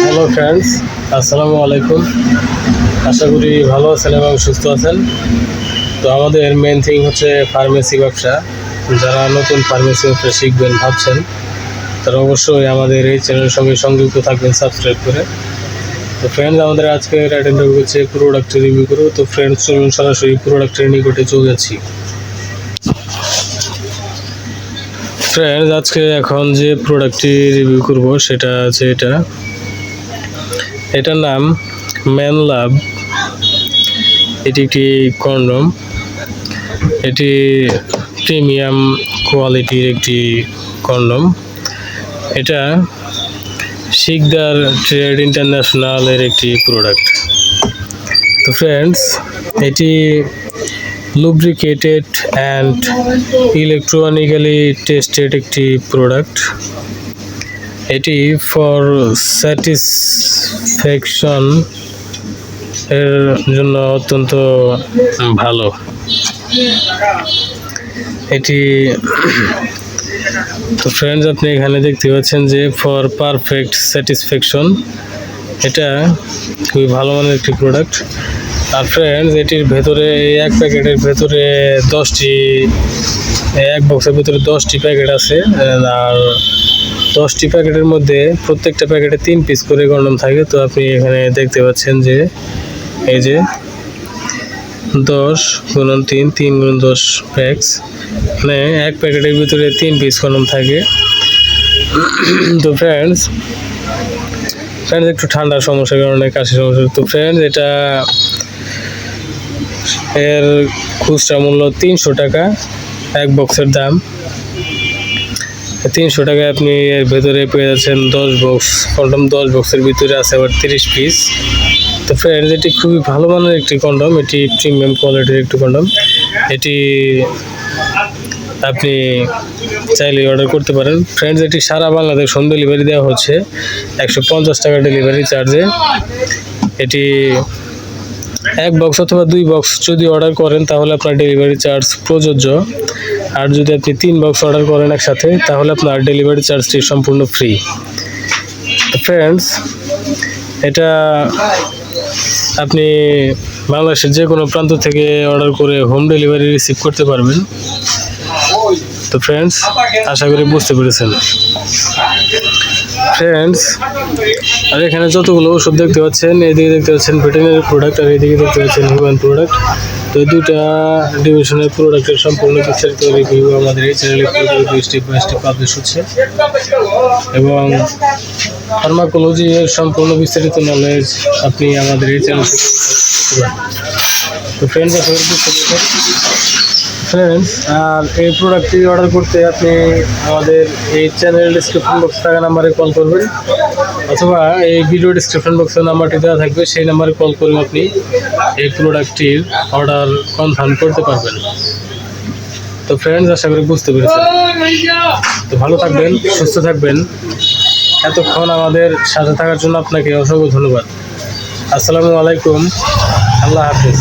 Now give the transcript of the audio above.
Hello friends, আসসালামু আলাইকুম। আশা করি ভালো আছেন এবং সুস্থ আছেন। তো আমাদের মেন থিং হচ্ছে ফার্মেসি ব্যবসা। যারা নতুন ফার্মেসি ব্যবসা শিখবেন ভাবছেন, তারা অবশ্যই আমাদের এই চ্যানেলের সঙ্গে সংযুক্ত থাকবেন সাবস্ক্রাইব করে। তো ফ্রেন্ডস, আমাদের আজকের আইটেমটা হচ্ছে প্রোডাক্ট রিভিউ করব। তো ফ্রেন্ডস, চলুন সরাসরি প্রোডাক্টের নিকটে চলে যাচ্ছি। ফ্রেন্ডস, আজকে এখন যে প্রোডাক্টটি রিভিউ করব সেটা আছে এটার নাম ম্যান লাভ। এটি একটি কন্ডম। এটি প্রিমিয়াম কোয়ালিটির একটি কন্ডম। এটা শিকদার ট্রেড ইন্টারন্যাশনালের একটি প্রোডাক্ট। তো ফ্রেন্ডস, এটি lubricated and electronically tested একটি প্রোডাক্ট। এটি ফর স্যাটিসফ্যাকশন এর জন্য অত্যন্ত ভালো। এটি তো ফ্রেন্ডস, আপনি এখানে দেখতে পাচ্ছেন যে ফর পারফেক্ট স্যাটিসফ্যাকশন, এটা খুবই ভালো মানের একটি প্রোডাক্ট। আর ফ্রেন্ডস, এটির ভেতরে এক প্যাকেটের ভেতরে 10টি, এক বক্সের ভেতরে 10টি প্যাকেট আছে। আর 10টি প্যাকেটের মধ্যে প্রত্যেকটা প্যাকেটে 3 পিস করে কন্ডম থাকে। তো আপনি এখানে দেখতে পাচ্ছেন যে এই যে 10 × 3, 3 × 10 প্যাকস, মানে এক প্যাকেটের ভিতরে 3 পিস কন্ডম থাকে। তো ফ্রেন্ডস, একটু ঠান্ডার সমস্যার কারণে কাশির সমস্যা। তো ফ্রেন্ডস, এটা এর খুচরা মূল্য 300 টাকা। এক বক্সের দাম 300 টাকায় আপনি এর ভেতরে পেয়ে যাচ্ছেন 10 বক্স কন্ডম। 10 বক্সের ভিতরে আছে আবার 30 পিস। তো ফ্রেন্ডস, এটি খুবই ভালো মানের একটি কন্ডম। এটি প্রিমিয়াম কোয়ালিটির একটি কন্ডম। এটি আপনি চাইলে অর্ডার করতে পারেন। ফ্রেন্ডস, এটি সারা বাংলাদেশ হোম ডেলিভারি দেওয়া হচ্ছে 150 টাকা ডেলিভারি চার্জে। এটি এক বক্স অথবা 2 বক্স যদি অর্ডার করেন তাহলে আপনার ডেলিভারি চার্জ প্রযোজ্য। আর যদি আপনি 3 বক্স অর্ডার করেন একসাথে তাহলে আপনার ডেলিভারি চার্জটি সম্পূর্ণ ফ্রি। তো ফ্রেন্ডস, এটা আপনি বাংলাদেশের যে কোনো প্রান্ত থেকে অর্ডার করে হোম ডেলিভারি রিসিভ করতে পারবেন। তো ফ্রেন্ডস, আশা করি বুঝতে পেরেছেন। ফ্রেন্ডস, আর এখানে যতগুলো ওষুধ দেখতে পাচ্ছেন, এদিকে দেখতে পাচ্ছেন ভেটেরিনারি প্রোডাক্ট আর এদিকে দেখতে পাচ্ছেন হিউম্যান প্রোডাক্ট। তো এই দুটা ডিভিশনের প্রোডাক্টের সম্পূর্ণ বিস্তারিত রিভিউ আমাদের এই চ্যানেলে স্টেপ বাই স্টেপ পাবলিশ হচ্ছে, এবং ফার্মাকোলজি এর সম্পূর্ণ বিস্তারিত নলেজ আপনি আমাদের এই চ্যানেল থেকে পেতে পারেন। তো ফ্রেন্ডস, আশা করি বুঝতে পেরেছেন। ফ্রেন্ডস, আর এই প্রোডাক্টটি অর্ডার করতে আপনি আমাদের এই চ্যানেল ডিসক্রিপশন বক্সে থাকা নাম্বারে কল করবেন, অথবা এই ভিডিও ডিসক্রিপশন বক্সের নাম্বারটি দেওয়া থাকবে, সেই নাম্বারে কল করে আপনি এই প্রোডাক্টটির অর্ডার কনফার্ম করতে পারবেন। তো ফ্রেন্ডস, আশা করি বুঝতে পেরেছেন। তো ভালো থাকবেন, সুস্থ থাকবেন। এতক্ষণ আমাদের সাথে থাকার জন্য আপনাকে অসংখ্য ধন্যবাদ। আসসালামু আলাইকুম, আল্লাহ হাফেজ।